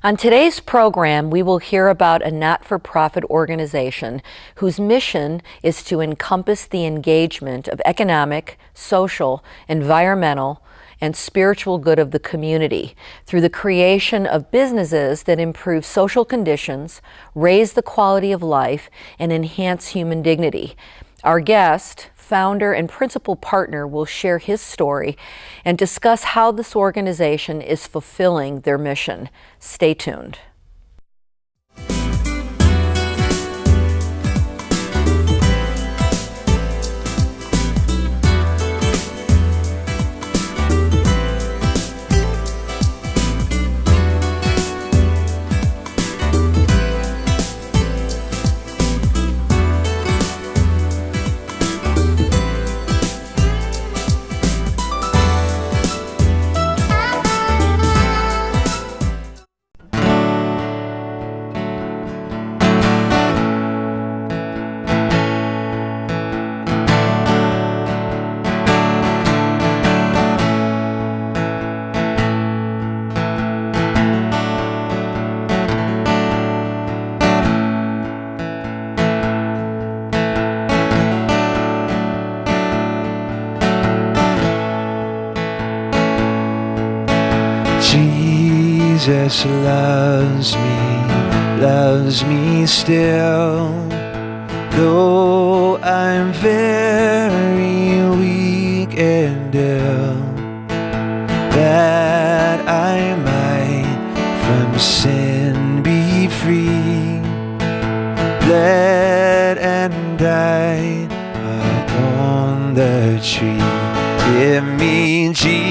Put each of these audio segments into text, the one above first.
On today's program, we will hear about a not-for-profit organization whose mission is to encompass the engagement of economic, social, environmental, and spiritual good of the community through the creation of businesses that improve social conditions, raise the quality of life, and enhance human dignity. Our guest, founder and principal partner, will share his story and discuss how this organization is fulfilling their mission. Stay tuned. Jesus loves me still, though I'm very weak and ill, that I might from sin be free, bled and died upon the tree. Give me Jesus,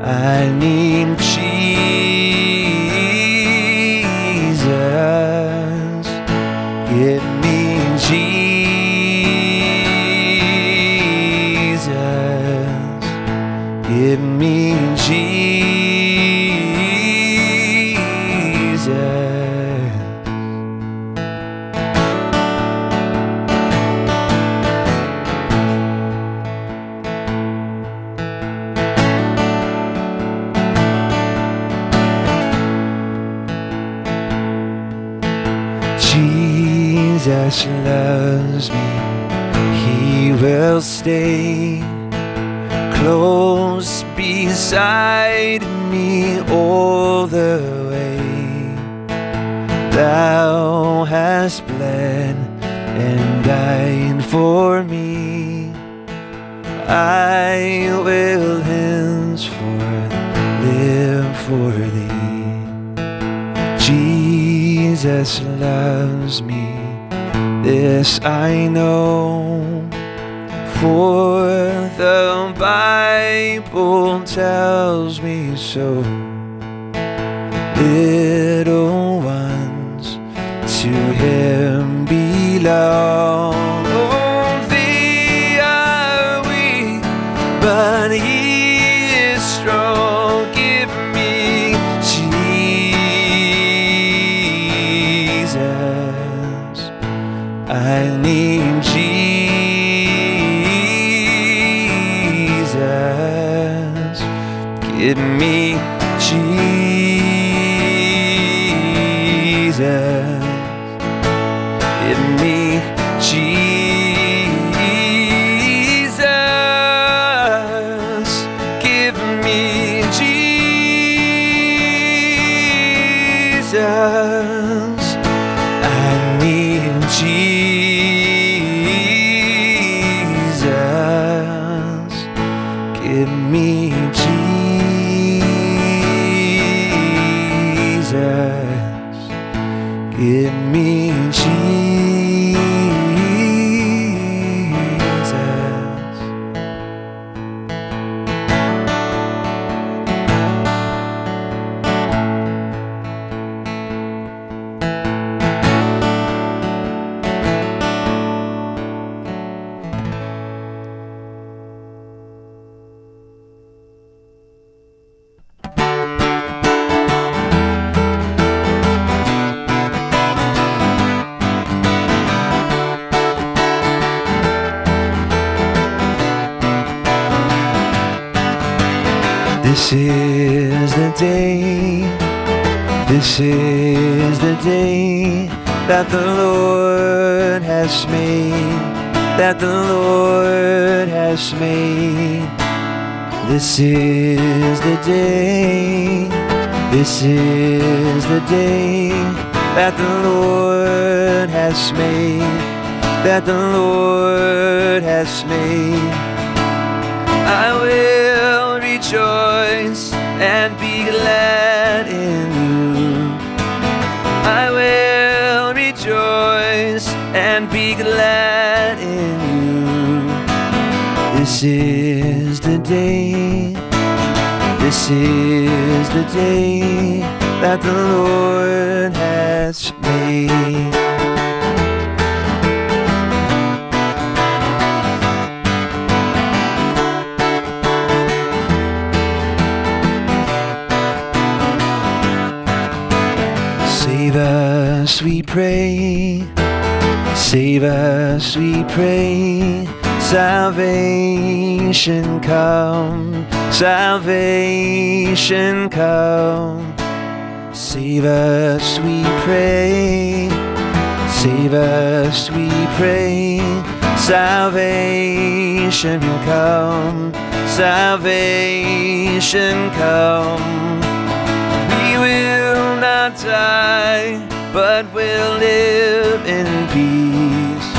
I need Jesus. Give me Jesus. Give me Jesus. Jesus loves me, He will stay close beside me all the way. Thou hast bled and died for me, I will henceforth live for Thee. Jesus loves me, this I know, for the Bible tells me so. Little ones to Him belong. Oh, they are weak, but He is strong. Give me Jesus, I need Jesus. Give me Jesus. Give me Jesus. Give me Jesus. I need Jesus. Give me Jesus. Give me Jesus. This is the day, this is the day that the Lord has made, that the Lord has made. This is the day, this is the day that the Lord has made, that the Lord has made. I will rejoice and be glad in you. I will rejoice and be glad in you. This is the day, this is the day that the Lord has made. Save us, we pray. Save us, we pray. Salvation come, salvation come. Save us, we pray. Save us, we pray. Salvation come, salvation come. We will not die, but will live in peace.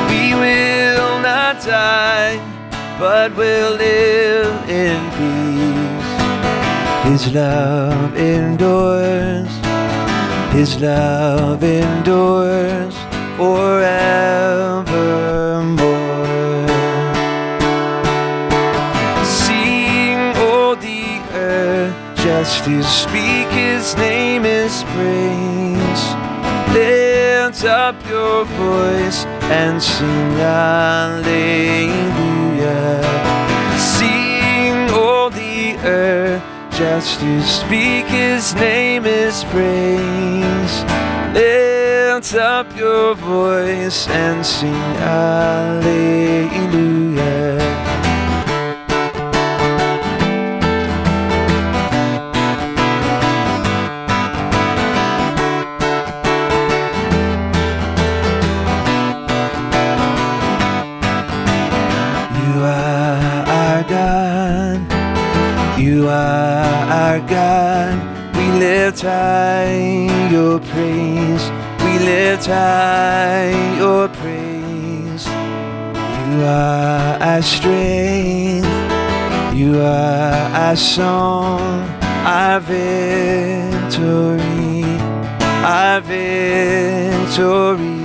We will not die, but will live in peace. His love endures, His love endures forevermore. Sing, all the earth, just to speak His name is praise. Lift up your voice and sing hallelujah. Sing, all the earth, just to speak His name is praise. Lift up your voice and sing hallelujah. You are our God, we lift high your praise, we lift high your praise. You are our strength, you are our song, our victory, our victory.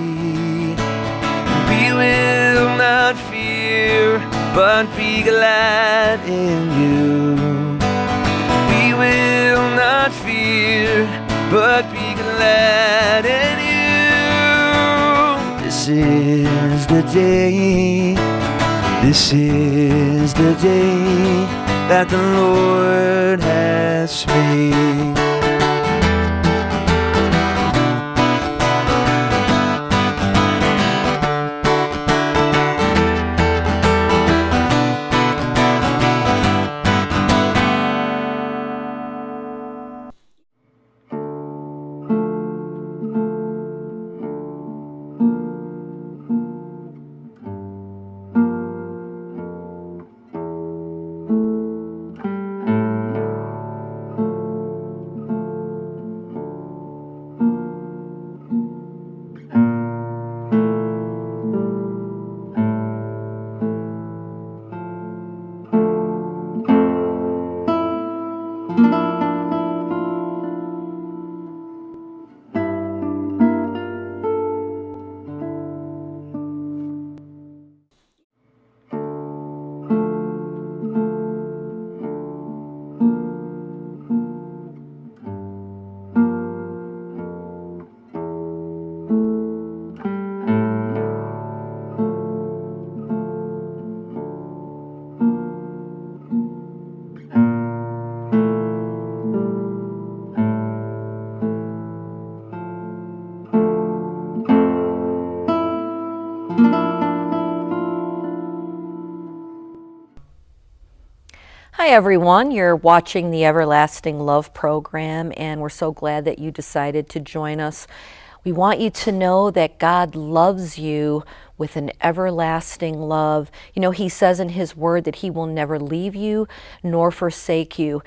We will not fear, but be glad in you. We will not fear, but be glad in you. This is the day, this is the day that the Lord has made. Hi everyone, you're watching the Everlasting Love program, and we're so glad that you decided to join us. We want you to know that God loves you with an everlasting love. You know, He says in His Word that He will never leave you nor forsake you,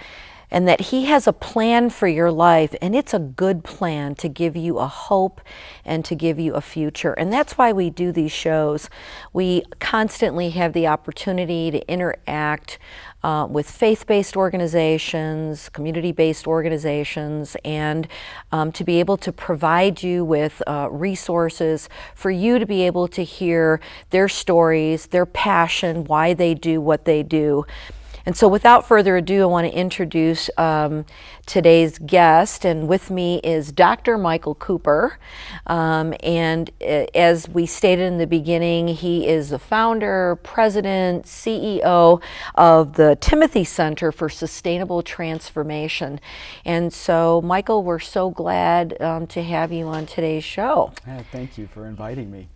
and that He has a plan for your life, and it's a good plan to give you a hope and to give you a future. And that's why we do these shows. We constantly have the opportunity to interact with faith-based organizations, community-based organizations, and to be able to provide you with resources for you to be able to hear their stories, their passion, why they do what they do. And so without further ado, I want to introduce today's guest, and with me is Dr. Michael Cooper. And as we stated in the beginning, he is the founder, president, CEO of the Timothy Center for Sustainable Transformation. And so, Michael, we're so glad to have you on today's show. Thank you for inviting me.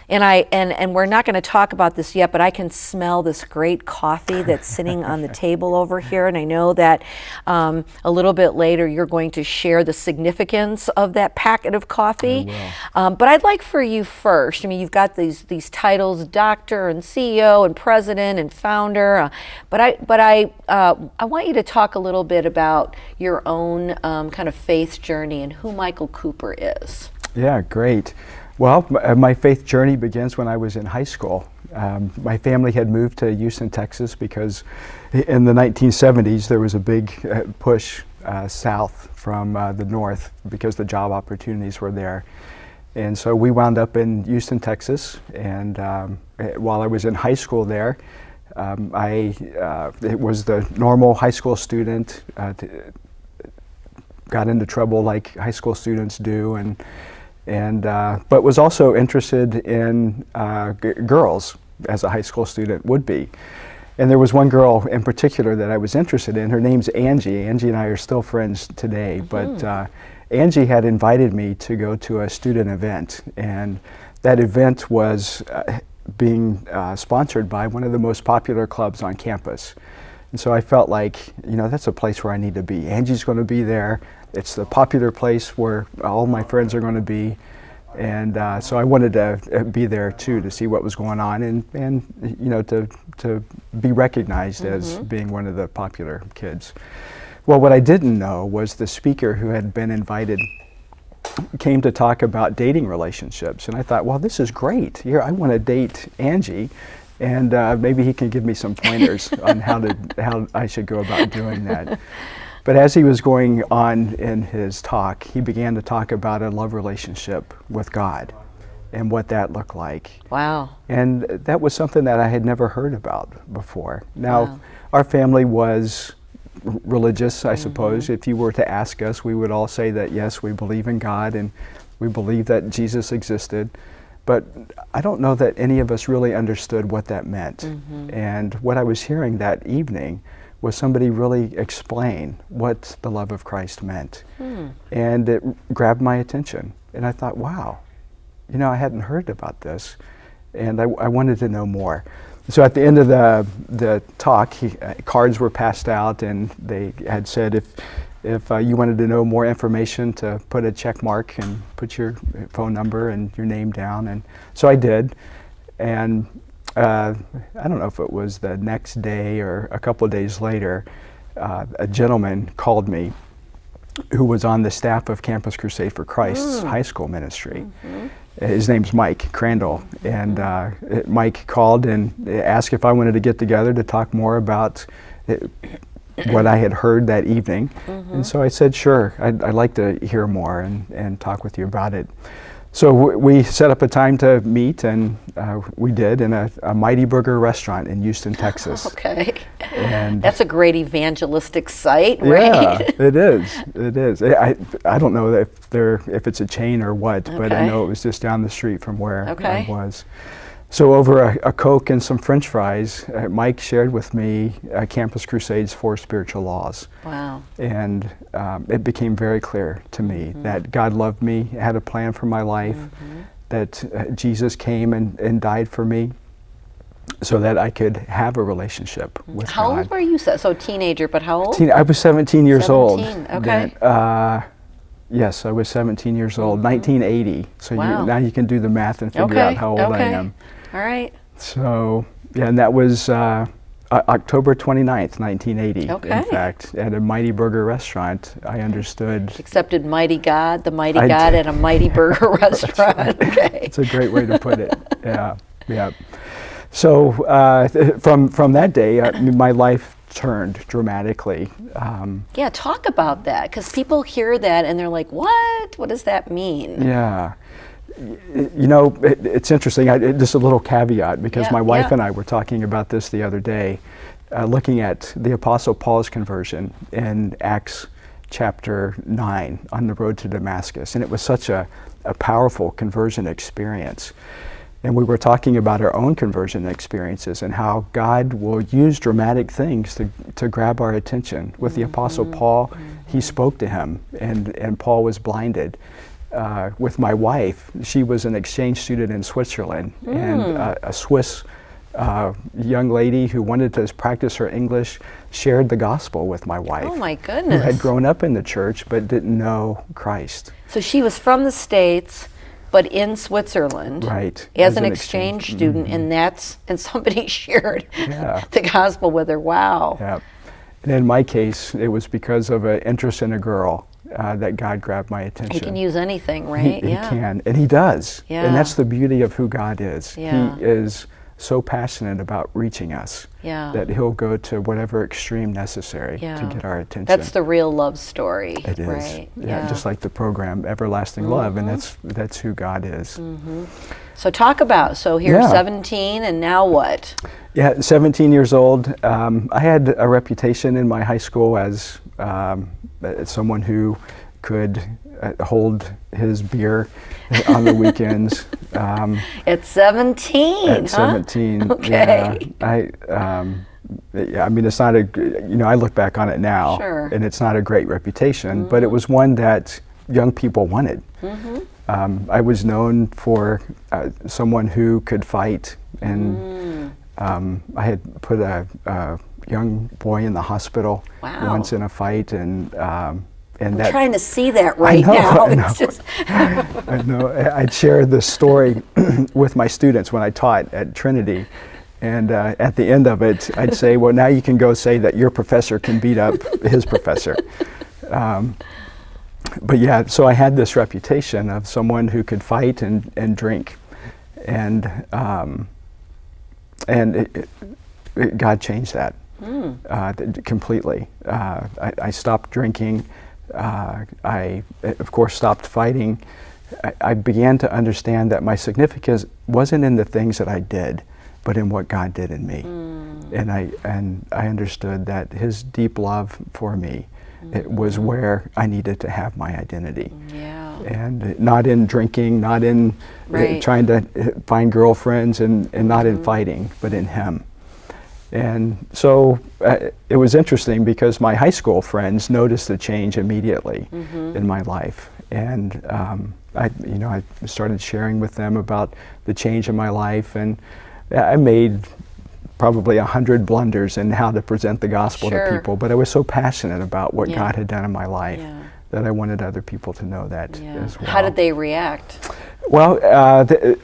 And we're not going to talk about this yet, but I can smell this great coffee that's sitting on the table over here, and I know that a little bit later you're going to share the significance of that packet of coffee. I will. But I'd like for you first. I mean, you've got these titles: doctor and CEO and president and founder. But I want you to talk a little bit about your own kind of faith journey and who Michael Cooper is. Yeah, great. Well, my faith journey begins when I was in high school. My family had moved to Houston, Texas, because in the 1970s there was a big push south from the north because the job opportunities were there. And so we wound up in Houston, Texas, and while I was in high school there, it was the normal high school student, got into trouble like high school students do, but was also interested in girls, as a high school student would be. And there was one girl in particular that I was interested in. Her name's Angie. Angie and I are still friends today, but Angie had invited me to go to a student event, and that event was being sponsored by one of the most popular clubs on campus. And so I felt like, you know, that's a place where I need to be. Angie's going to be there. It's the popular place where all my friends are going to be, and so I wanted to be there too, to see what was going on, and you know, to be recognized as being one of the popular kids. Well, what I didn't know was the speaker who had been invited came to talk about dating relationships, and I thought, well, this is great. Here, I want to date Angie, and maybe he can give me some pointers on how I should go about doing that. But as he was going on in his talk, he began to talk about a love relationship with God and what that looked like. Wow. And that was something that I had never heard about before. Now, our family was religious, I suppose. If you were to ask us, we would all say that, yes, we believe in God and we believe that Jesus existed. But I don't know that any of us really understood what that meant. And what I was hearing that evening was somebody really explain what the love of Christ meant. And it grabbed my attention. And I thought, wow, you know, I hadn't heard about this. And I wanted to know more. So at the end of the talk, cards were passed out, and they had said if you wanted to know more information, to put a check mark and put your phone number and your name down. And so I did. And I don't know if it was the next day or a couple of days later, a gentleman called me who was on the staff of Campus Crusade for Christ's high school ministry. His name's Mike Crandall, and Mike called and asked if I wanted to get together to talk more about what I had heard that evening. And so I said, sure, I'd like to hear more and talk with you about it. So we set up a time to meet, and we did, in a Mighty Burger restaurant in Houston, Texas. Okay. And that's a great evangelistic site, right? Yeah, it is. It is. I don't know if it's a chain or what, but I know it was just down the street from where I was. So over a Coke and some French fries, Mike shared with me Campus Crusade's 4 spiritual laws. Wow. And it became very clear to me that God loved me, had a plan for my life, that Jesus came and died for me, so that I could have a relationship with How God. old were you? So teenager, but how old? I was 17 years old. 17, okay. Yes, I was 17 years old, 1980. So Wow. now you can do the math and figure out how old I am. All right. So, yeah, and that was October 29th, 1980, in fact, at a Mighty Burger restaurant. I understood. Accepted Mighty God, the Mighty God at a Mighty Burger restaurant. Right. Okay. It's a great way to put it. Yeah, yeah. So from that day, my life turned dramatically. Yeah, talk about that, because people hear that and they're like, what? What does that mean? Yeah. You know, it's interesting, just a little caveat, because my wife and I were talking about this the other day, looking at the Apostle Paul's conversion in Acts chapter 9 on the road to Damascus. And it was such a powerful conversion experience. And we were talking about our own conversion experiences and how God will use dramatic things to grab our attention. With the Apostle Paul, he spoke to him, and Paul was blinded. With my wife, she was an exchange student in Switzerland, and a Swiss young lady who wanted to practice her English shared the gospel with my wife. Oh my Who goodness. had grown up in the church but didn't know Christ. So she was from the States, but in Switzerland, Right, as an exchange student, and somebody shared the gospel with her. Wow. Yeah. And in my case, it was because of an interest in a girl that God grabbed my attention. He can use anything, right? He can, and he does. Yeah. And that's the beauty of who God is. Yeah. He is so passionate about reaching us that he'll go to whatever extreme necessary to get our attention. That's the real love story. It is. Right? Yeah, just like the program Everlasting Love, and that's who God is. So talk about, so here's 17, and now what? Yeah, 17 years old. I had a reputation in my high school as someone who could hold his beer on the weekends. At 17, At 17, Okay. yeah, I mean, it's not I look back on it now, and it's not a great reputation, but it was one that young people wanted. I was known for someone who could fight, and I had put a young boy in the hospital once in a fight, and I'm that, trying to see that right now. I know. It's just I know. I'd share this story with my students when I taught at Trinity, and at the end of it, I'd say, well, now you can go say that your professor can beat up his professor. But yeah, so I had this reputation of someone who could fight and drink, and God changed that completely. I stopped drinking. I, of course, stopped fighting. I began to understand that my significance wasn't in the things that I did, but in what God did in me. And I understood that His deep love for me, it was where I needed to have my identity. And not in drinking, not in trying to find girlfriends, and not in fighting, but in Him. And so it was interesting because my high school friends noticed the change immediately in my life. And I started sharing with them about the change in my life, and I made probably 100 blunders in how to present the gospel to people, but I was so passionate about what God had done in my life that I wanted other people to know that as well. How did they react? Well,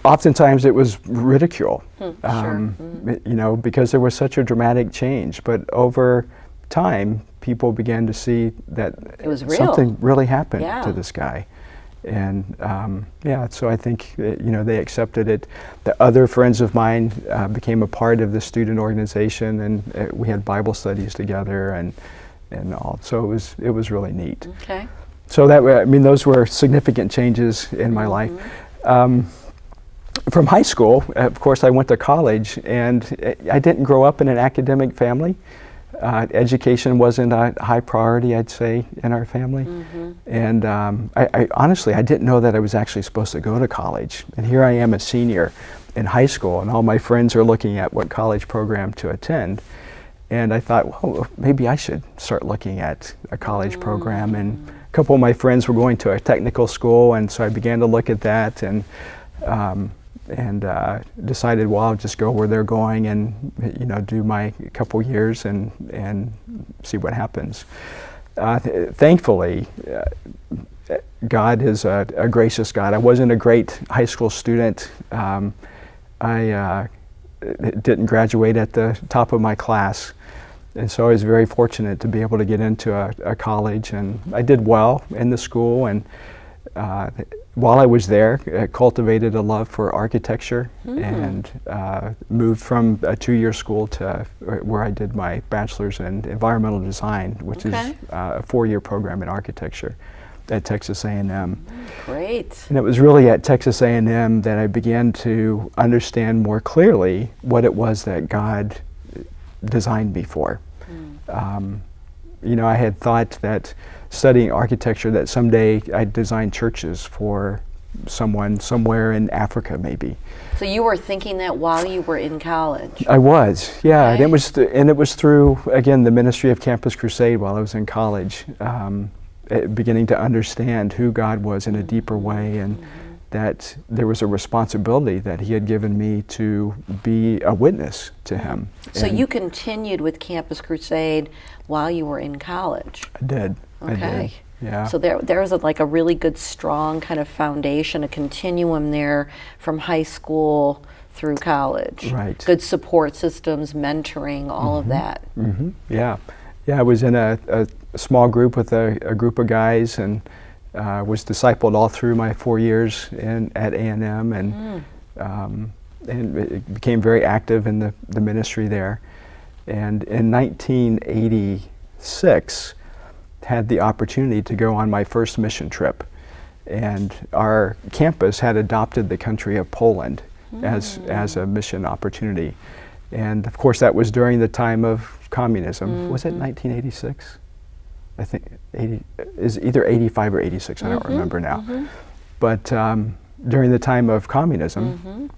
oftentimes it was ridicule, because there was such a dramatic change. But over time, people began to see that it was real. Something really happened to this guy. And so I think they accepted it. The other friends of mine became a part of the student organization, and we had Bible studies together and all. So it was really neat. Okay. So those were significant changes in my life. From high school, of course, I went to college, and I didn't grow up in an academic family. Education wasn't a high priority, I'd say, in our family. And I honestly, I didn't know that I was actually supposed to go to college. And here I am, a senior in high school, and all my friends are looking at what college program to attend. And I thought, well, maybe I should start looking at a college program. And a couple of my friends were going to a technical school, and so I began to look at that. And and decided, well, I'll just go where they're going and, you know, do my couple years and see what happens. Thankfully, God is a gracious God. I wasn't a great high school student. I didn't graduate at the top of my class. And so I was very fortunate to be able to get into a college, and I did well in the school. And while I was there, I cultivated a love for architecture and moved from a 2-year school to where I did my bachelor's in environmental design, which is a 4-year program in architecture at Texas A&M. Great. And it was really at Texas A&M that I began to understand more clearly what it was that God designed me for. You know, I had thought that studying architecture that someday I'd design churches for someone somewhere in Africa, maybe. So you were thinking that while you were in college? I was, yeah. Okay. And it was through, again, the ministry of Campus Crusade while I was in college, beginning to understand who God was in a deeper way, and that there was a responsibility that He had given me to be a witness to Him. So you continued with Campus Crusade while you were in college? I did. Okay. I did. Yeah. So there was like a really good, strong kind of foundation, a continuum there from high school through college. Right. Good support systems, mentoring, all of that. Yeah. Yeah, I was in a small group with a group of guys, and was discipled all through my 4 years at A&M, and became very active in the ministry there. And in 1986, had the opportunity to go on my first mission trip. And our campus had adopted the country of Poland as a mission opportunity. And of course that was during the time of communism. Was it 1986? I think is either 85 or 86, I don't remember now. But during the time of communism,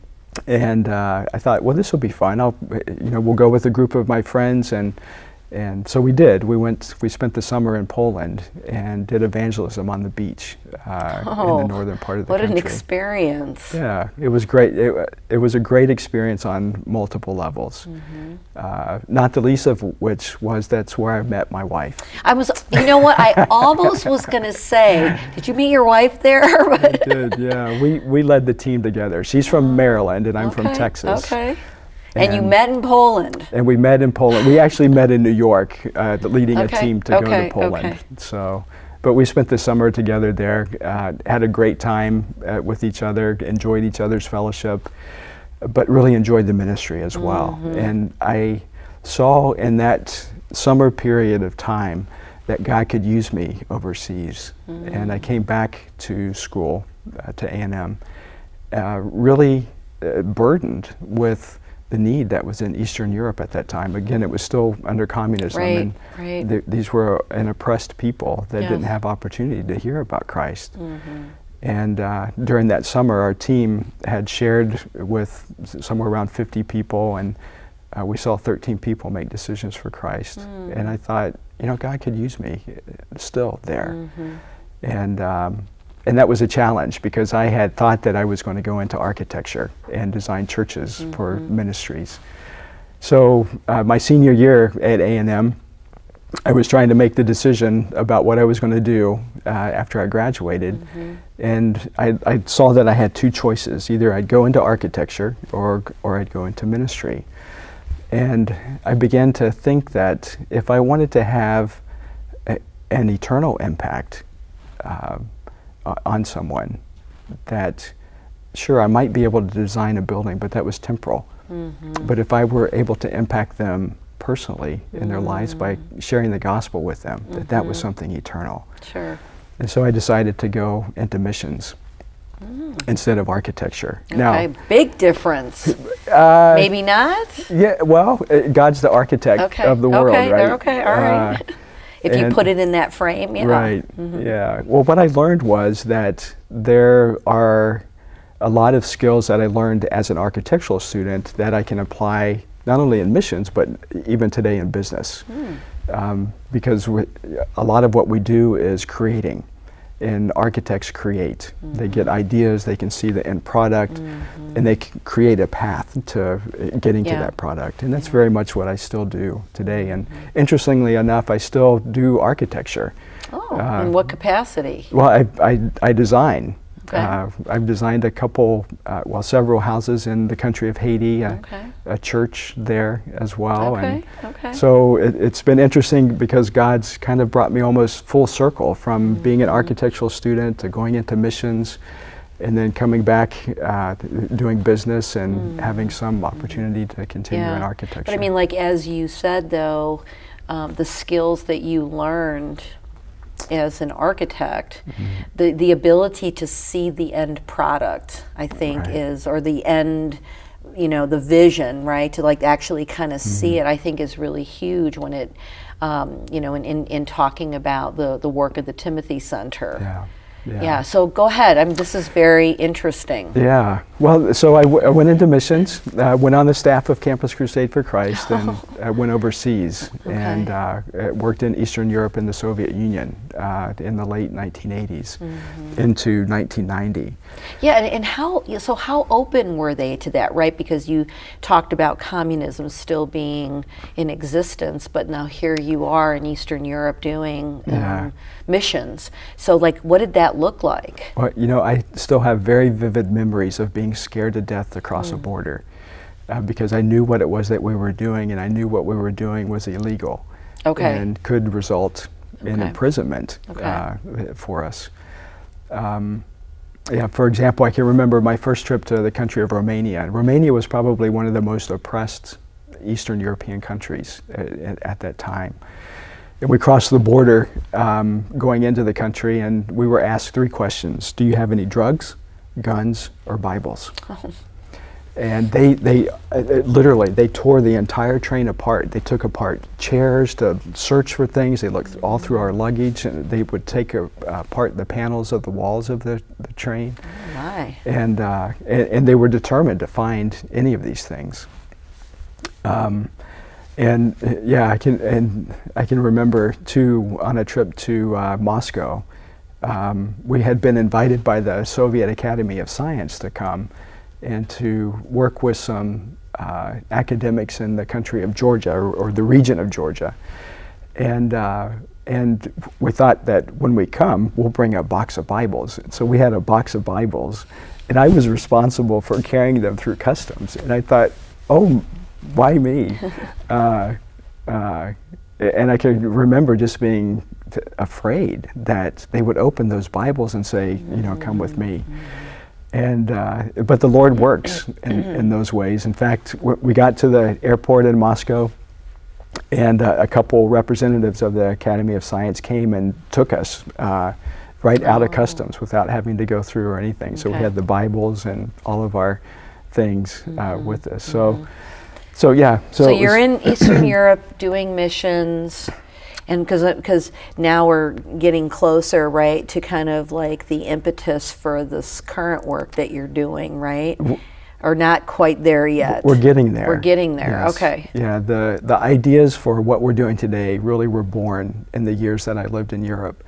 and I thought, well, this will be fun. We'll go with a group of my friends, and so we did. We spent the summer in Poland and did evangelism on the beach in the northern part of the country. What an experience. Yeah, it was great. It was a great experience on multiple levels. Not the least of which was that's where I met my wife. You know what, I almost was going to say, did you meet your wife there? We did, yeah. We led the team together. She's from Maryland and I'm from Texas. Okay. And you met in Poland. And we met in Poland. We actually met in New York, leading a team to go to Poland. So, but we spent the summer together there, had a great time with each other, enjoyed each other's fellowship, but really enjoyed the ministry as well. And I saw in that summer period of time that God could use me overseas. And I came back to school, to A&M, really burdened with the need that was in Eastern Europe at that time. Again, it was still under communism, and these were an oppressed people that didn't have opportunity to hear about Christ. And during that summer, our team had shared with somewhere around 50 people, and we saw 13 people make decisions for Christ. And I thought, you know, God could use me still there. And that was a challenge because I had thought that I was going to go into architecture and design churches for ministries. So my senior year at A&M, I was trying to make the decision about what I was going to do after I graduated. And I saw that I had two choices. Either I'd go into architecture or I'd go into ministry. And I began to think that if I wanted to have an eternal impact on someone, that sure, I might be able to design a building, but that was temporal. But if I were able to impact them personally in their lives by sharing the gospel with them, that was something eternal. Sure. And so I decided to go into missions instead of architecture. Okay, Now, big difference. Maybe not? yeah, well, God's the architect of the world, right? Okay, all right. If you put it in that frame, yeah. Right, yeah. Well, what I learned was that there are a lot of skills that I learned as an architectural student that I can apply not only in missions, but even today in business. Because a lot of what we do is creating. and architects create. They get ideas, they can see the end product, and they can create a path to getting to that product. And that's very much what I still do today. And interestingly enough, I still do architecture. Oh, in what capacity? Well, I design. Okay. I've designed a couple, several houses in the country of Haiti, a church there as well. Okay. And so it's been interesting because God's kind of brought me almost full circle from being an architectural student to going into missions and then coming back doing business and having some opportunity to continue in architecture. But I mean, like as you said though, the skills that you learned as an architect, the ability to see the end product, I think is, or the end, the vision, right? To like actually kind of see it, I think is really huge when it, in talking about the work of the Timothy Center. Yeah, so go ahead. This is very interesting. Yeah, well, so I went into missions, went on the staff of Campus Crusade for Christ, and I went overseas and worked in Eastern Europe and the Soviet Union in the late 1980s into 1990. Yeah, and how open were they to that, right? Because you talked about communism still being in existence, but now here you are in Eastern Europe doing missions. So like, what did that look like? Well, I still have very vivid memories of being scared to death across a border because I knew what it was that we were doing, and I knew what we were doing was illegal and could result in imprisonment for us. For example, I can remember my first trip to the country of Romania. Romania was probably one of the most oppressed Eastern European countries at that time. And we crossed the border going into the country, and we were asked 3 questions. Do you have any drugs, guns, or Bibles? And they literally, they tore the entire train apart. They took apart chairs to search for things. They looked all through our luggage, and they would take apart the panels of the walls of the train. Oh my. And they were determined to find any of these things. I can remember too, on a trip to Moscow, we had been invited by the Soviet Academy of Science to come and to work with some academics in the country of Georgia, or the region of Georgia. And we thought that when we come, we'll bring a box of Bibles. So we had a box of Bibles, and I was responsible for carrying them through customs. And I thought, oh, why me? And I can remember just being afraid that they would open those Bibles and say, come with me. And but the Lord works in those ways. In fact, we got to the airport in Moscow, and a couple representatives of the Academy of Science came and took us right out of customs without having to go through or anything. So we had the Bibles and all of our things with us. So you're in Eastern Europe doing missions, and because now we're getting closer, right, to kind of like the impetus for this current work that you're doing, right? Or not quite there yet? We're getting there. We're getting there, yes. Okay. Yeah, the ideas for what we're doing today really were born in the years that I lived in Europe.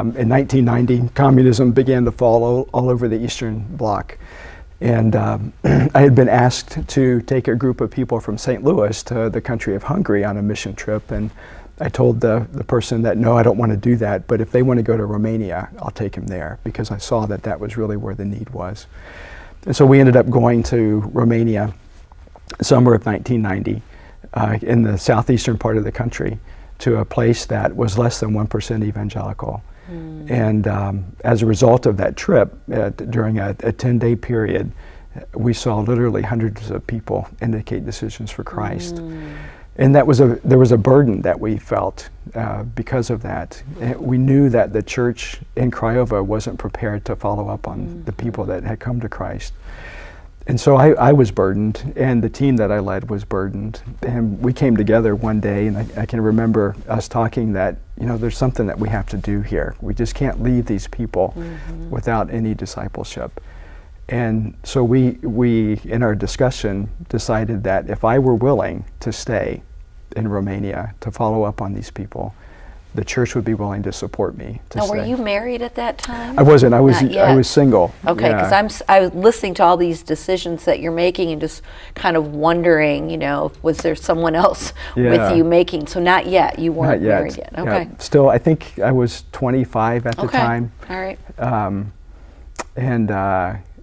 In 1990, communism began to fall all over the Eastern Bloc. And I had been asked to take a group of people from St. Louis to the country of Hungary on a mission trip, and I told the person that, no, I don't want to do that, but if they want to go to Romania, I'll take them there, because I saw that that was really where the need was. And so we ended up going to Romania summer of 1990 in the southeastern part of the country, to a place that was less than 1% evangelical. And as a result of that trip, during a 10-day period, we saw literally hundreds of people indicate decisions for Christ. And there was a burden that we felt because of that. And we knew that the church in Craiova wasn't prepared to follow up on the people that had come to Christ. And so I was burdened, and the team that I led was burdened. And we came together one day, and I can remember us talking that, there's something that we have to do here. We just can't leave these people without any discipleship. And so we in our discussion decided that if I were willing to stay in Romania to follow up on these people, the church would be willing to support me to Now, stay. were you married at that time? I wasn't. I was Not yet. I was single. Okay, Yeah. because I was listening to all these decisions that you're making and just kind of wondering, was there someone else Yeah. with you making? So not yet. You weren't Not yet. married yet. Yeah. Okay. Still, I think I was 25 at the Okay. time. All right.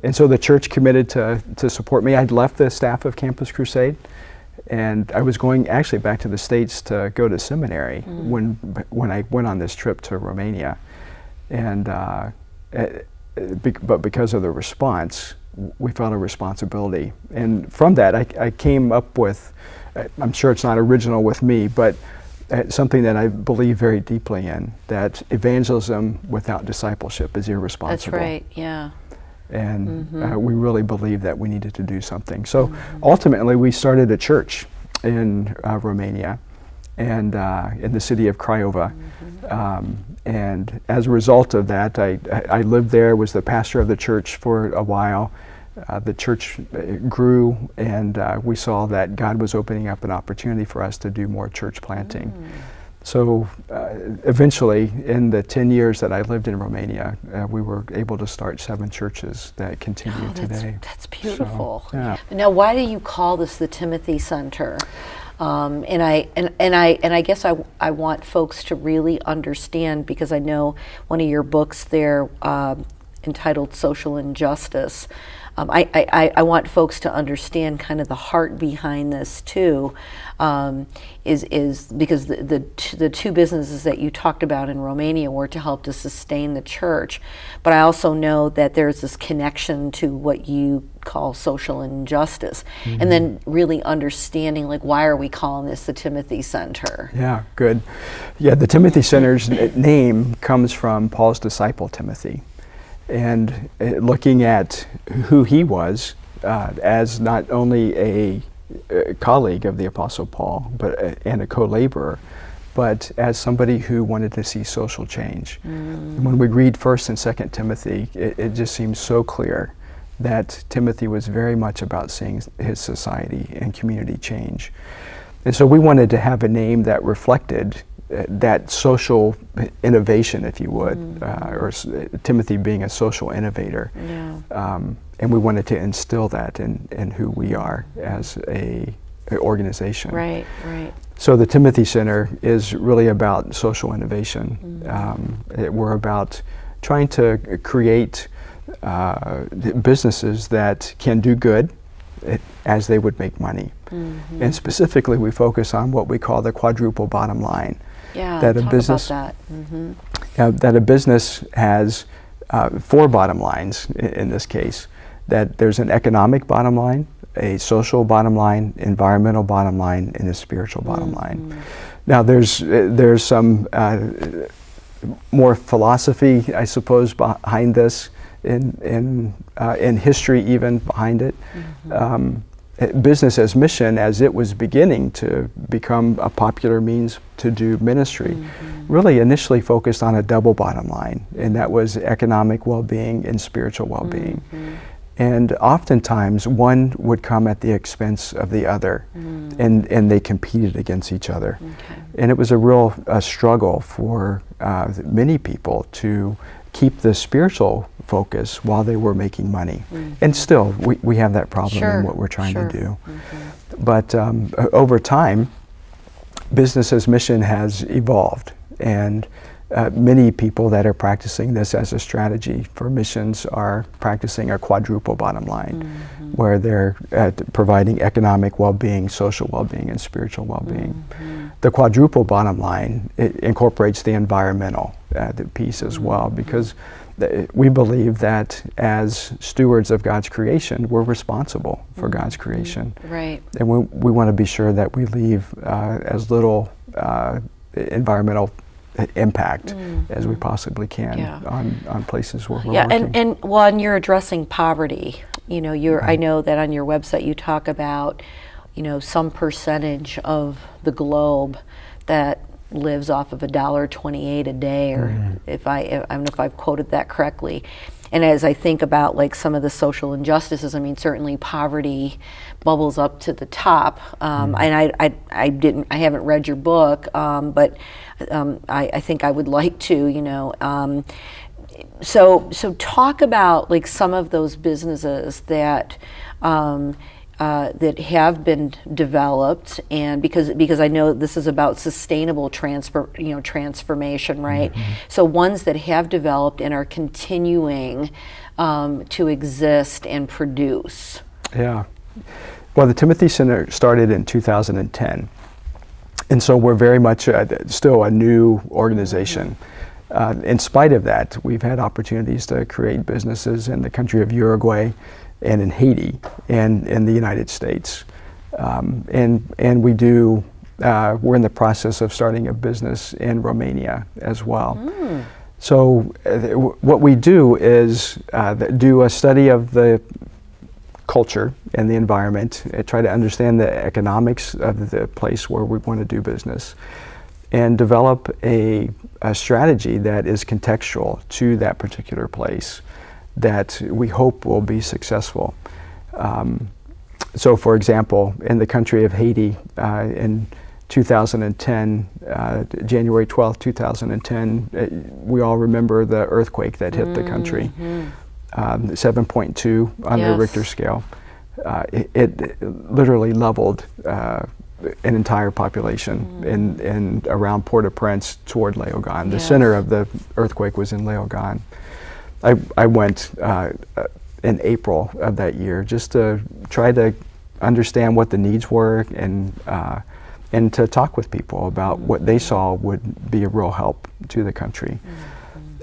And so the church committed to support me. I'd left the staff of Campus Crusade, and I was going actually back to the States to go to seminary when I went on this trip to Romania. And but because of the response, we felt a responsibility. And from that, I came up with, I'm sure it's not original with me, but something that I believe very deeply in, that evangelism without discipleship is irresponsible. That's right. Yeah. And we really believed that we needed to do something. So ultimately, we started a church in Romania, and in the city of Craiova. And as a result of that, I lived there, was the pastor of the church for a while. The church grew, and we saw that God was opening up an opportunity for us to do more church planting. So eventually, in the 10 years that I lived in Romania, we were able to start 7 churches that continue today. That's beautiful. So, yeah. Now, why do you call this the Timothy Center? And I guess I want folks to really understand, because I know one of your books there, entitled Social Injustice. I want folks to understand kind of the heart behind this too, is because the two businesses that you talked about in Romania were to help to sustain the church, but I also know that there's this connection to what you call social injustice, and then really understanding, like, why are we calling this the Timothy Center? Yeah, good. Yeah, the Timothy Center's name comes from Paul's disciple Timothy. And looking at who he was as not only a colleague of the Apostle Paul, and a co-laborer, but as somebody who wanted to see social change. When we read 1st and 2nd Timothy, it just seems so clear that Timothy was very much about seeing his society and community change. And so we wanted to have a name that reflected that social innovation, if you would, or Timothy being a social innovator. Yeah. And we wanted to instill that in who we are as an organization. Right, right. So the Timothy Center is really about social innovation. We're about trying to create businesses that can do good as they would make money. And specifically, we focus on what we call the quadruple bottom line. Yeah, that talk a business, about that. That a business has 4 bottom lines in this case. That there's an economic bottom line, a social bottom line, environmental bottom line, and a spiritual bottom line. Now there's some more philosophy, I suppose, behind this, in history even behind it. Business as mission, as it was beginning to become a popular means to do ministry, really initially focused on a double bottom line, and that was economic well-being and spiritual well-being. And oftentimes one would come at the expense of the other, and they competed against each other. And it was a real struggle for many people to keep the spiritual focus while they were making money. And still, we have that problem in what we're trying to do. But over time, business as mission has evolved, and many people that are practicing this as a strategy for missions are practicing a quadruple bottom line, where they're providing economic well-being, social well-being, and spiritual well-being. The quadruple bottom line, it incorporates the environmental the piece as well, because we believe that as stewards of God's creation, we're responsible for God's creation. Right. And we want to be sure that we leave as little environmental impact as we possibly can on places where we're working. And you're addressing poverty. I know that on your website you talk about, some percentage of the globe that lives off of $1.28 a day, or I don't know if I've quoted that correctly. And as I think about like some of the social injustices, I mean, certainly poverty bubbles up to the top. And I haven't read your book, but I think I would like to, you know. So talk about like some of those businesses that that have been developed, and because I know this is about sustainable transformation, right? So ones that have developed and are continuing to exist and produce. Yeah. Well, the Timothy Center started in 2010, and so we're very much still a new organization. In spite of that, we've had opportunities to create businesses in the country of Uruguay and in Haiti and in the United States. And we do, we're in the process of starting a business in Romania as well. So what we do is do a study of the culture and the environment, try to understand the economics of the place where we want to do business, and develop a strategy that is contextual to that particular place that we hope will be successful. So for example, in the country of Haiti, in 2010, January 12th, 2010, we all remember the earthquake that hit the country, 7.2 on the Richter scale. It literally leveled an entire population in around Port-au-Prince toward Léogâne. The center of the earthquake was in Léogâne. I went in April of that year just to try to understand what the needs were and to talk with people about what they saw would be a real help to the country.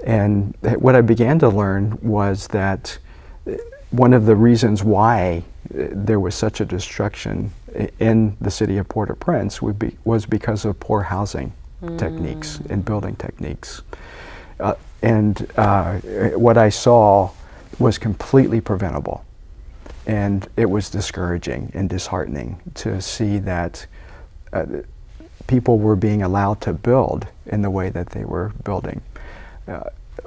And what I began to learn was that one of the reasons why there was such a destruction in the city of Port-au-Prince was because of poor housing techniques and building techniques. And what I saw was completely preventable. And it was discouraging and disheartening to see that people were being allowed to build in the way that they were building.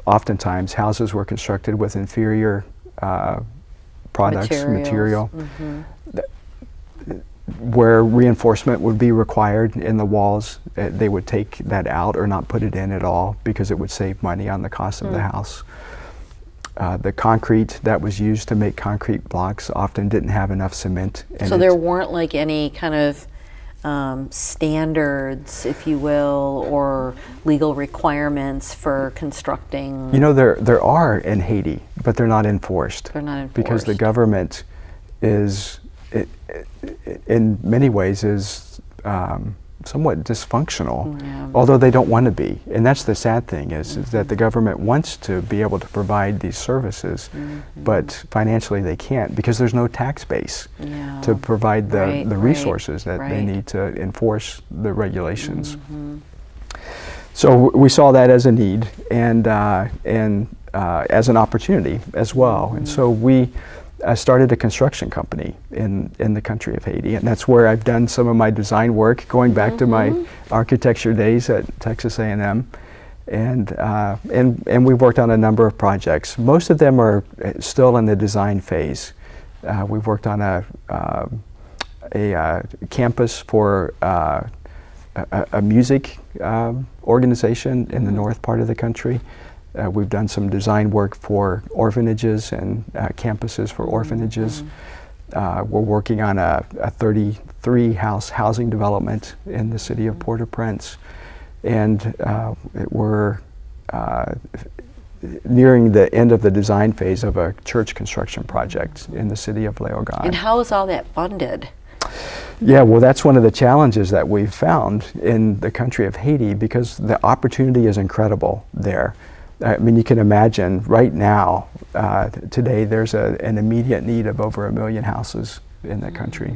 Oftentimes, houses were constructed with inferior material, where reinforcement would be required in the walls. They would take that out or not put it in at all because it would save money on the cost of the house. The concrete that was used to make concrete blocks often didn't have enough cement in it. So there weren't like any kind of standards, if you will, or legal requirements for constructing? You know, there are in Haiti, but they're not enforced. They're not enforced. Because the government is, in many ways, is somewhat dysfunctional, although they don't want to be. And that's the sad thing is that the government wants to be able to provide these services, but financially they can't because there's no tax base to provide the resources that they need to enforce the regulations. So we saw that as a need and as an opportunity as well. And so we started a construction company in the country of Haiti, and that's where I've done some of my design work, going back to my architecture days at Texas A&M, and we've worked on a number of projects. Most of them are still in the design phase. We've worked on a campus for a music organization in the north part of the country. We've done some design work for orphanages and campuses for orphanages. We're working on a 33-house housing development in the city of Port-au-Prince. And we're nearing the end of the design phase of a church construction project in the city of Léogâne. And how is all that funded? Yeah, well, that's one of the challenges that we've found in the country of Haiti because the opportunity is incredible there. I mean, you can imagine right now, today, there's an immediate need of over 1 million houses in the country.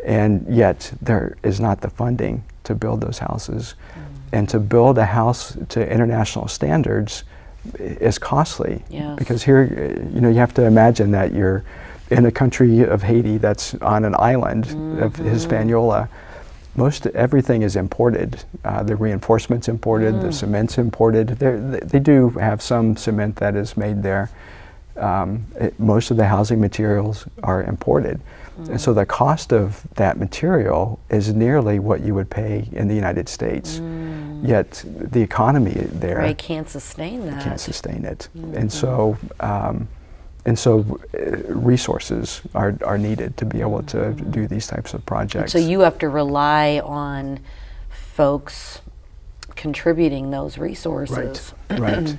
And yet, there is not the funding to build those houses. And to build a house to international standards is costly. Because here, you know, you have to imagine that you're in a country of Haiti that's on an island of Hispaniola. most everything is imported. The reinforcement's imported, the cement's imported. They do have some cement that is made there. Most of the housing materials are imported. And so the cost of that material is nearly what you would pay in the United States. Yet the economy there can't sustain that. Can't sustain it. And so resources are needed to be able to do these types of projects. So you have to rely on folks contributing those resources. Right.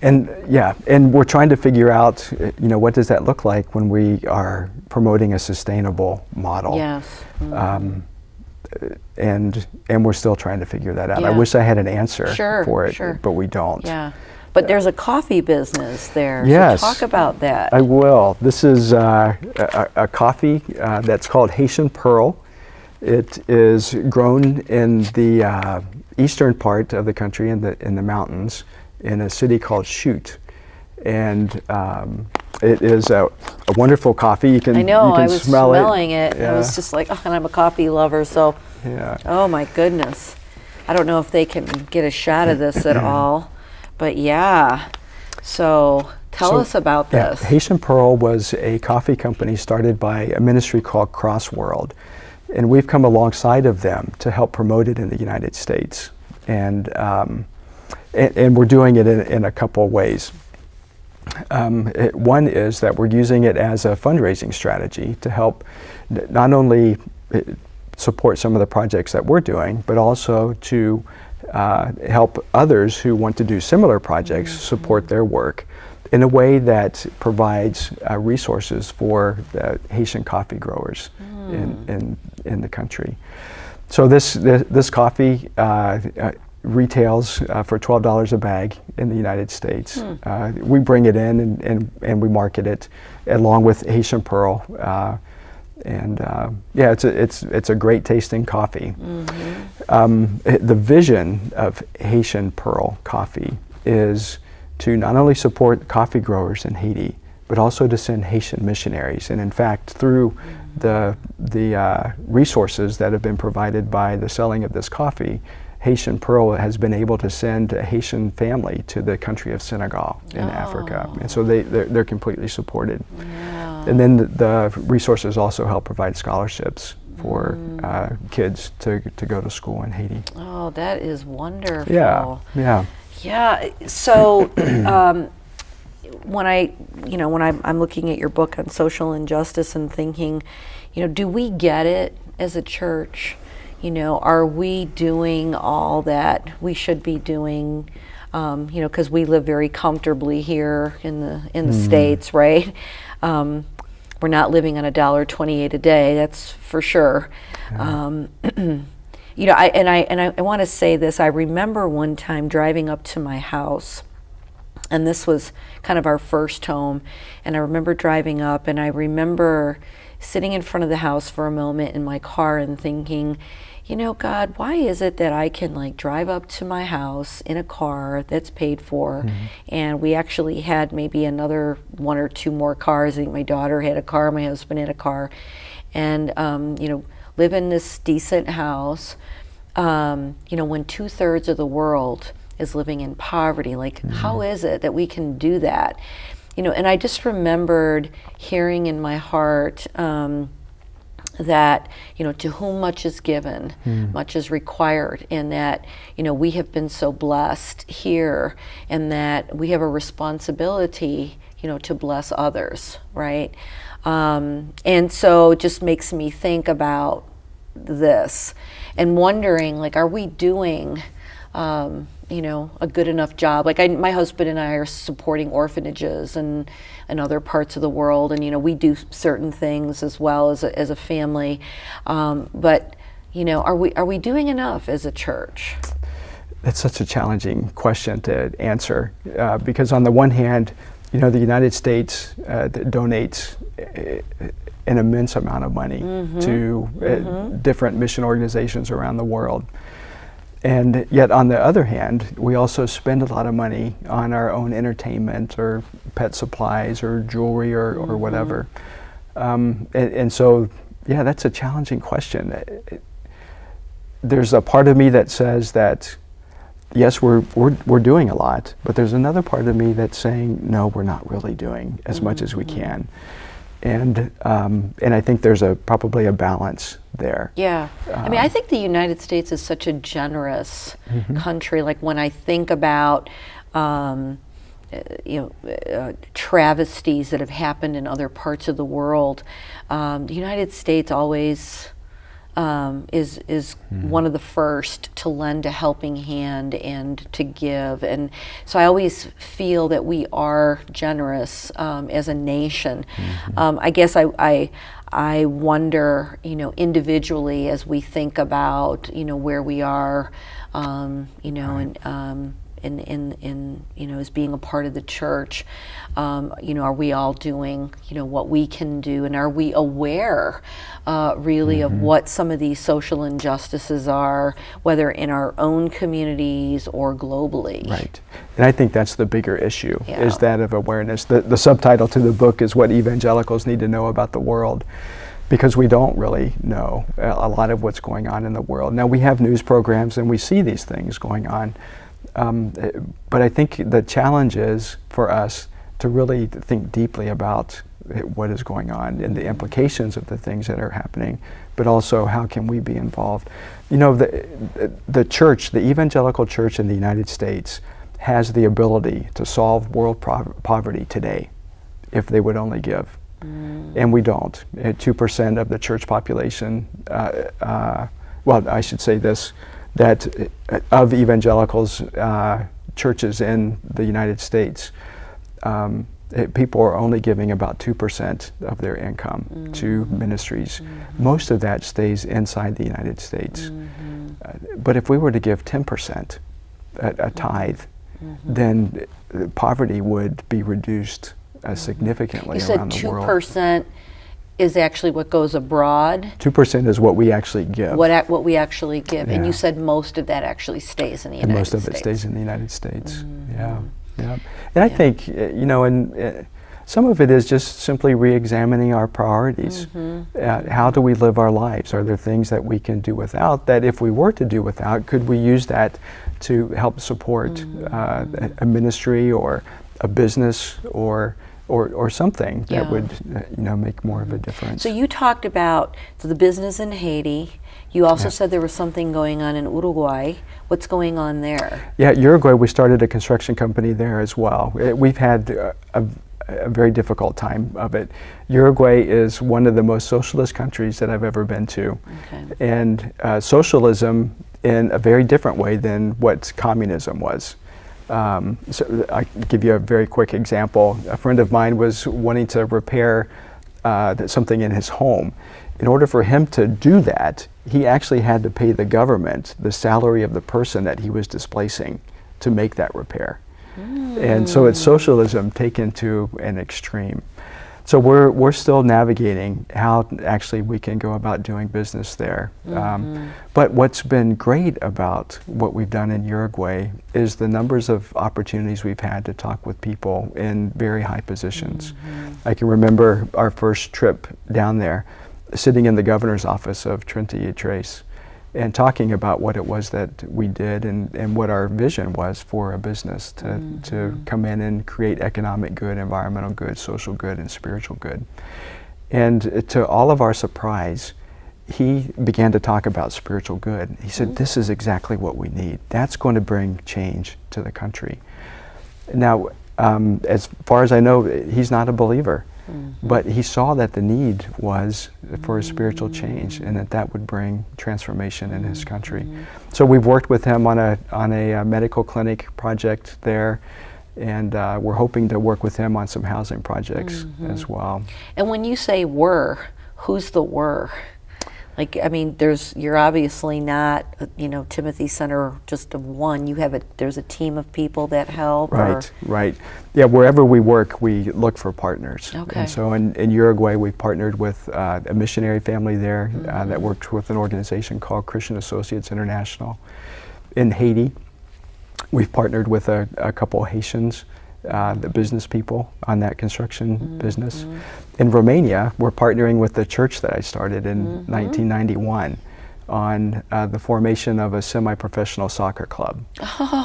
And we're trying to figure out, what does that look like when we are promoting a sustainable model? Yes. And we're still trying to figure that out. Yeah. I wish I had an answer for it, Sure. but we don't. Yeah. But there's a coffee business there. Yes. So talk about that. I will. This is a coffee that's called Haitian Pearl. It is grown in the eastern part of the country, in the mountains, in a city called Chute, and it is a wonderful coffee. You can I know. You can I was smell smelling it. Yeah. I was just like, and I'm a coffee lover, so. Yeah. Oh my goodness. I don't know if they can get a shot of this at all, but yeah. So tell us about this. Haitian Pearl was a coffee company started by a ministry called Crossworld. And we've come alongside of them to help promote it in the United States. And we're doing it in a couple of ways. One is that we're using it as a fundraising strategy to help not only support some of the projects that we're doing, but also to help others who want to do similar projects support their work in a way that provides resources for the Haitian coffee growers in the country. So this coffee retails for $12 a bag in the United States. We bring it in and we market it along with Haitian Pearl. It's a great tasting coffee. The vision of Haitian Pearl coffee is to not only support coffee growers in Haiti, but also to send Haitian missionaries. And in fact, through the resources that have been provided by the selling of this coffee, Haitian Pearl has been able to send a Haitian family to the country of Senegal in Africa. And so they're completely supported. Yeah. And then the resources also help provide scholarships for kids to go to school in Haiti. Oh, that is wonderful. Yeah. So when I'm looking at your book on social injustice and thinking, do we get it as a church? Are we doing all that we should be doing? Because we live very comfortably here in the States, right? We're not living on $1.28 a day, that's for sure. Yeah. I want to say this. I remember one time driving up to my house, and this was kind of our first home, and I remember driving up, and I remember sitting in front of the house for a moment in my car and thinking, God, why is it that I can drive up to my house in a car that's paid for, and we actually had maybe another one or two more cars. I think my daughter had a car, my husband had a car, and live in this decent house, when 2/3 of the world is living in poverty. How is it that we can do that? And I just remembered hearing in my heart that, to whom much is given, much is required, and that, we have been so blessed here, and that we have a responsibility, to bless others, right? And so it just makes me think about this and wondering, are we doing a good enough job? My husband and I are supporting orphanages and other parts of the world, and we do certain things as well as a family. But are we doing enough as a church? That's such a challenging question to answer because on the one hand, the United States donates an immense amount of money to different mission organizations around the world. And yet, on the other hand, we also spend a lot of money on our own entertainment or pet supplies or jewelry or whatever. And so, that's a challenging question. there's a part of me that says that, yes, we're doing a lot, but there's another part of me that's saying, no, we're not really doing as much as we can. And I think there's probably a balance there. Yeah. I mean, I think the United States is such a generous country. Like when I think about, travesties that have happened in other parts of the world, the United States always is one of the first to lend a helping hand and to give. And so I always feel that we are generous as a nation. I guess I wonder, individually as we think about, where we are, as being a part of the church, are we all doing, what we can do, and are we aware, really, of what some of these social injustices are, whether in our own communities or globally? Right, and I think that's the bigger issue, is that of awareness. The subtitle to the book is What Evangelicals Need to Know About the World, because we don't really know a lot of what's going on in the world. Now, we have news programs and we see these things going on, but I think the challenge is for us to really think deeply about what is going on and the implications of the things that are happening, but also how can we be involved. The church, the evangelical church in the United States, has the ability to solve world poverty today if they would only give. And we don't. 2% of the church population, well, I should say this, that of evangelicals, churches in the United States, people are only giving about 2% of their income to ministries. Most of that stays inside the United States. But if we were to give 10%, a tithe, then poverty would be reduced significantly around the world. You said 2% is actually what goes abroad? 2% is what we actually give. What we actually give. Yeah. And you said most of that actually stays in the United States. And most of it stays in the United States. Yeah. And I think, some of it is just simply re-examining our priorities. How do we live our lives? Are there things that we can do without that if we were to do without, could we use that to help support a ministry or a business or something that would make more of a difference. So you talked about the business in Haiti. You also said there was something going on in Uruguay. What's going on there? Yeah, Uruguay, we started a construction company there as well. We've had a very difficult time of it. Uruguay is one of the most socialist countries that I've ever been to. And socialism in a very different way than what communism was. So I can give you a very quick example. A friend of mine was wanting to repair something in his home. In order for him to do that, he actually had to pay the government the salary of the person that he was displacing to make that repair. And so it's socialism taken to an extreme. So we're still navigating how actually we can go about doing business there. But what's been great about what we've done in Uruguay is the numbers of opportunities we've had to talk with people in very high positions. I can remember our first trip down there, sitting in the governor's office of Trinity y Tres and talking about what it was that we did and what our vision was for a business to come in and create economic good, environmental good, social good, and spiritual good. And to all of our surprise, he began to talk about spiritual good. He said, this is exactly what we need. That's going to bring change to the country. Now, as far as I know, he's not a believer. But he saw that the need was for a spiritual change and that would bring transformation in his country. So we've worked with him on a medical clinic project there, and we're hoping to work with him on some housing projects as well. And when you say "we're," who's the "we're"? Like, I mean, you're obviously not, Timothy Center just of one. There's a team of people that help. Right. Yeah, wherever we work, we look for partners. Okay. And so in Uruguay, we partnered with a missionary family there that worked with an organization called Christian Associates International. In Haiti, we've partnered with a couple of Haitians, the business people on that construction business. In Romania, we're partnering with the church that I started in 1991 on the formation of a semi-professional soccer club.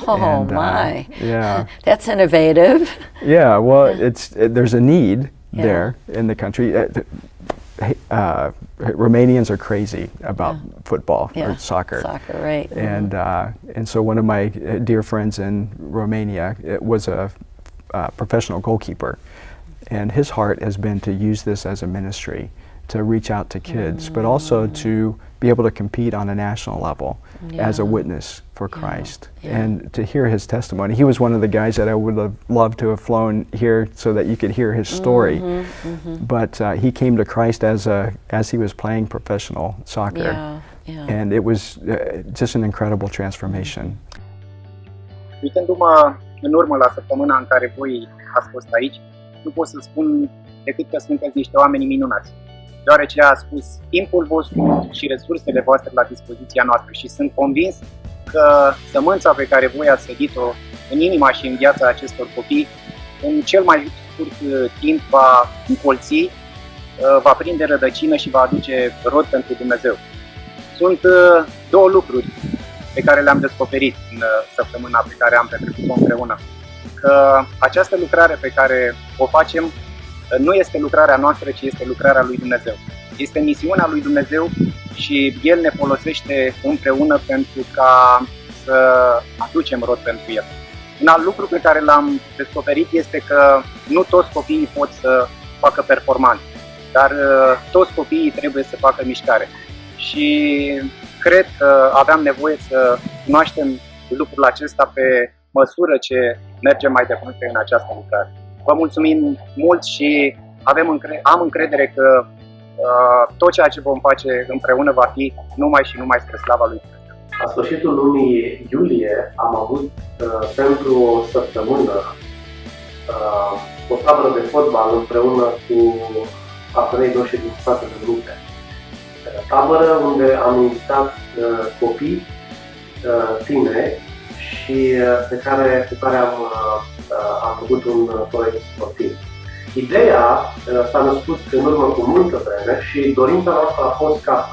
Oh, And, my. Yeah. That's innovative. Yeah, well, there's a need there in the country. Romanians are crazy about football or soccer. Soccer, right. And so one of my dear friends in Romania was a professional goalkeeper, and his heart has been to use this as a ministry, to reach out to kids, but also to be able to compete on a national level as a witness for Christ. And to hear his testimony. He was one of the guys that I would have loved to have flown here so that you could hear his story. But he came to Christ as he was playing professional soccer. And it was just an incredible transformation. Uitându-mă în urmă la săptămâna în care voi ați fost aici, nu pot să spun decât că sunteți niște oameni minunați, deoarece a spus timpul vostru și resursele voastre la dispoziția noastră și sunt convins că sămânța pe care voi ați sădit-o în inima și în viața acestor copii, în cel mai scurt timp va încolți, va prinde rădăcină și va aduce rod pentru Dumnezeu. Sunt două lucruri pe care le-am descoperit în săptămâna pe care am petrecut-o împreună. Că această lucrare pe care o facem nu este lucrarea noastră, ci este lucrarea lui Dumnezeu. Este misiunea lui Dumnezeu și El ne folosește împreună pentru ca să aducem rod pentru El. Un alt lucru pe care l-am descoperit este că nu toți copiii pot să facă performanță, dar toți copiii trebuie să facă mișcare. Și cred că aveam nevoie să cunoaștem lucrul acesta pe măsură ce mergem mai departe în această lucrare. Vă mulțumim mult și am încredere că tot ceea ce vom face împreună va fi numai și numai spre slava lui Dumnezeu. La sfârșitul lunii iulie am avut pentru o săptămână o tabără de fotbal împreună cu partenerii noștri din Statele Unite. Tabără unde am invitat copii tineri și cu care am făcut un proiect sportiv. Ideea s-a născut în urmă cu multă vreme și dorința noastră a fost ca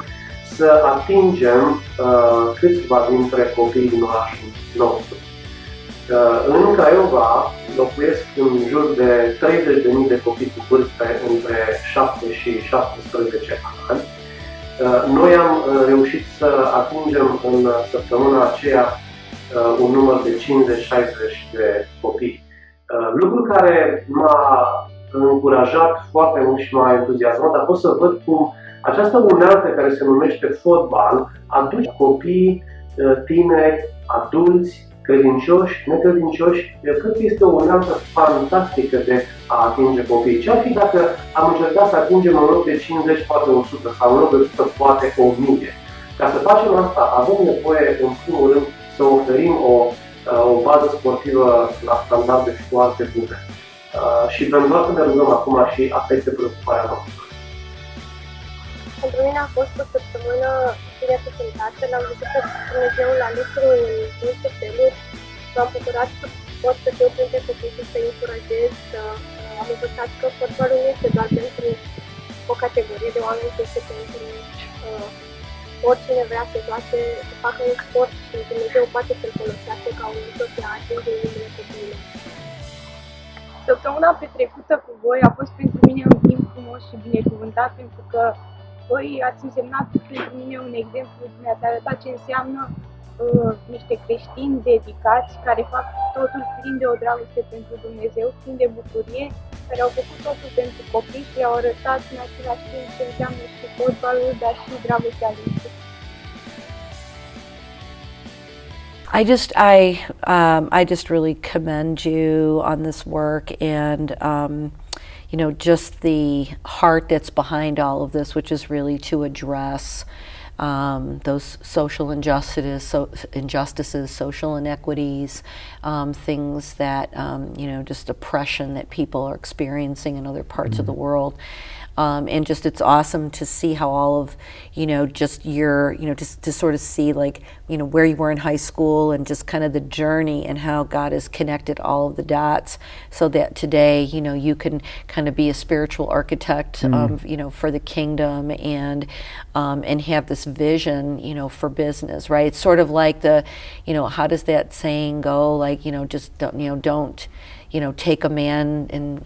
să atingem câțiva dintre copiii din orașul nostru. În Craiova locuiesc în jur de 30.000 de copii cu vârste între 7 și 17 ani. Noi am reușit să atingem în săptămâna aceea un număr de 50-60 de copii. Lucru care m-a încurajat foarte mult și m-a entuziasmat a fost să văd cum această unealtă care se numește fotbal aduce copii, tineri, adulți, credincioși, necredincioși. Eu cred că este o unealtă fantastică de a atinge copiii. Ce-ar fi dacă am încercat să atingem în loc de 50, poate 100 sau în loc de 100, poate 1000? Ca să facem asta avem nevoie, în primul rând, să oferim o bază sportivă la standarde foarte bune. Și pentru asta ne rugăm acum și asta este preocuparea noastră. Pentru mine a fost o săptămână binecuvântată, l-am văzut pe Dumnezeu la lucru în multe feluri. M-am bucurat să pot să fiu printre copii și să-i încurajez. Am învățat că fotbalul nu este doar pentru o categorie de oameni, ci este pentru oricine vrea să facă un sport și Dumnezeu poate să-l folosească ca un mijloc de a atinge inimile copiilor. Săptămâna petrecută cu voi a fost pentru mine un timp frumos și binecuvântat, pentru că voi ați însemnat pentru mine un exemplu, mi-ați arătat ce înseamnă niște creștini dedicați, care fac totul plin de o dragoste pentru Dumnezeu, plin de bucurie, care au făcut totul pentru copii și au arătat în același timp ce înseamnă și fotbalul, dar și dragostea lui Iisus. I just really commend you on this work, and you know, just the heart that's behind all of this, which is really to address those social injustices, social inequities, things that you know, just oppression that people are experiencing in other parts of the world. and just it's awesome to see how all of, just your, just to sort of see like, where you were in high school and just kind of the journey and how God has connected all of the dots so that today, you can kind of be a spiritual architect, for the kingdom and have this vision, for business, right? It's sort of like the, how does that saying go? Like, just don't, take a man and,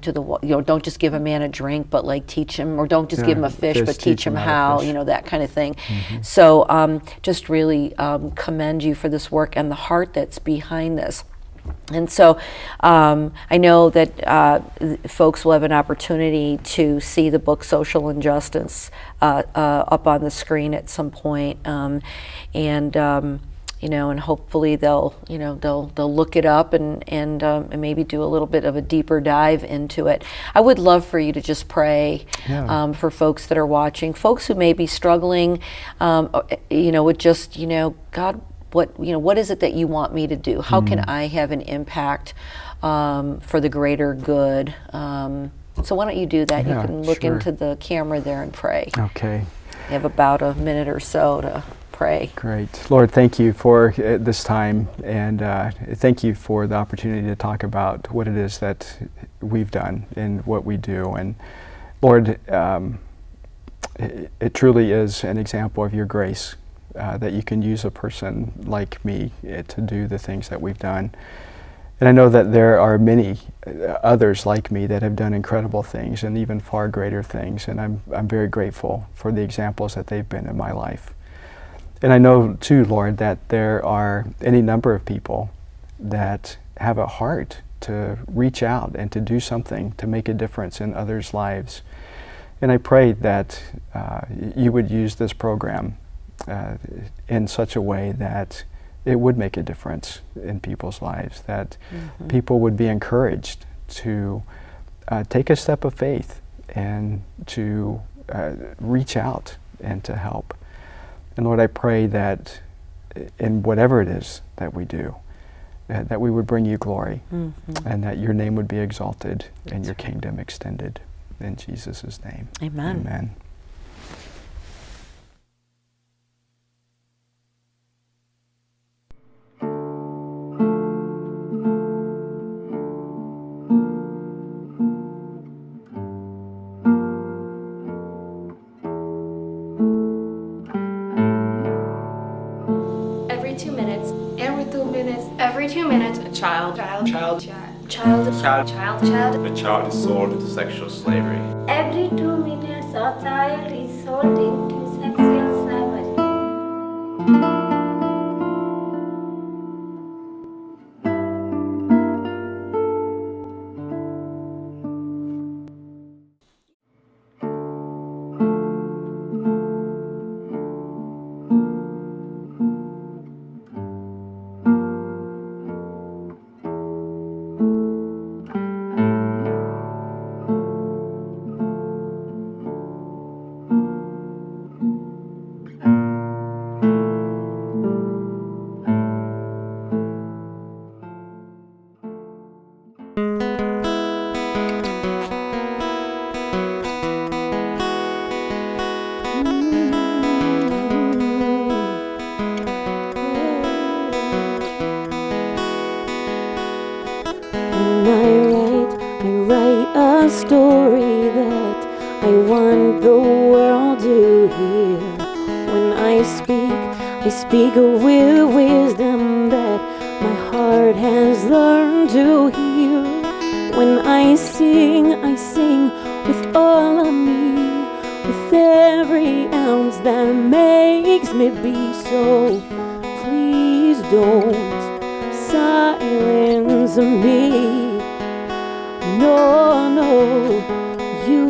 to the, don't just give a man a drink, but like teach him, or don't just give him a fish, but teach him how, that kind of thing. So just really commend you for this work and the heart that's behind this. And so I know that folks will have an opportunity to see the book Social Injustice up on the screen at some point. And hopefully they'll look it up and maybe do a little bit of a deeper dive into it. I would love for you to just pray for folks that are watching, folks who may be struggling, with just, God, what is it that you want me to do? How can I have an impact for the greater good? So why don't you do that? Yeah, you can look into the camera there and pray. Okay. You have about a minute or so to pray. Great. Lord, thank you for this time, and thank you for the opportunity to talk about what it is that we've done and what we do. And Lord, it truly is an example of your grace that you can use a person like me to do the things that we've done. And I know that there are many others like me that have done incredible things and even far greater things, and I'm very grateful for the examples that they've been in my life. And I know too, Lord, that there are any number of people that have a heart to reach out and to do something to make a difference in others' lives. And I pray that you would use this program in such a way that it would make a difference in people's lives, that people would be encouraged to take a step of faith and to reach out and to help. And Lord, I pray that in whatever it is that we do, that we would bring you glory and that your name would be exalted and your kingdom extended. In Jesus' name. Amen. Amen. Every 2 minutes, a child. A child is sold into sexual slavery. Every 2 minutes, a child is sold into sexual slavery. a story that I want the world to hear. When I speak with wisdom that my heart has learned to hear. When I sing with all of me, with every ounce that makes me be. So please don't silence me. No, you